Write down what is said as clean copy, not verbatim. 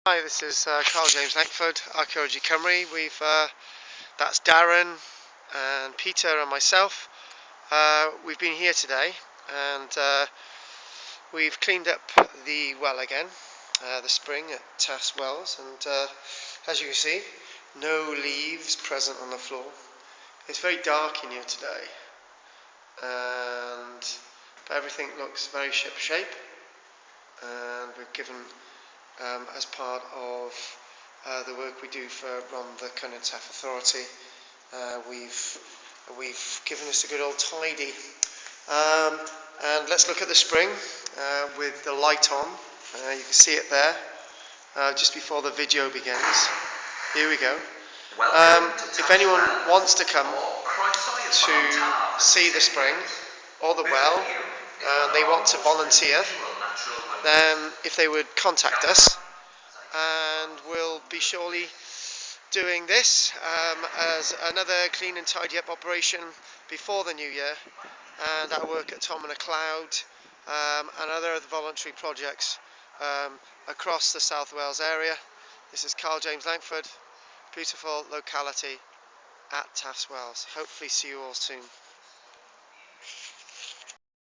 Hi, this is Karl-James Langford, Archaeology Cymru. That's Darren and Peter and myself. We've been here today and we've cleaned up the well again, the spring at Taffs Wells, and as you can see, no leaves present on the floor. It's very dark in here today, but everything looks very ship-shape, and we've given as part of the work we do for the Cynnon Taff Authority, we've given us a good old tidy. And let's look at the spring with the light on. You can see it there just before the video begins. Here we go. If anyone wants to come to see the spring or the well and they want to volunteer, then if they would contact us, and we'll be surely doing this as another clean and tidy up operation before the new year, and our work at Tom and a Cloud and other voluntary projects across the South Wales area. This is Karl-James Langford, beautiful locality at Taffs Wells. Hopefully see you all soon.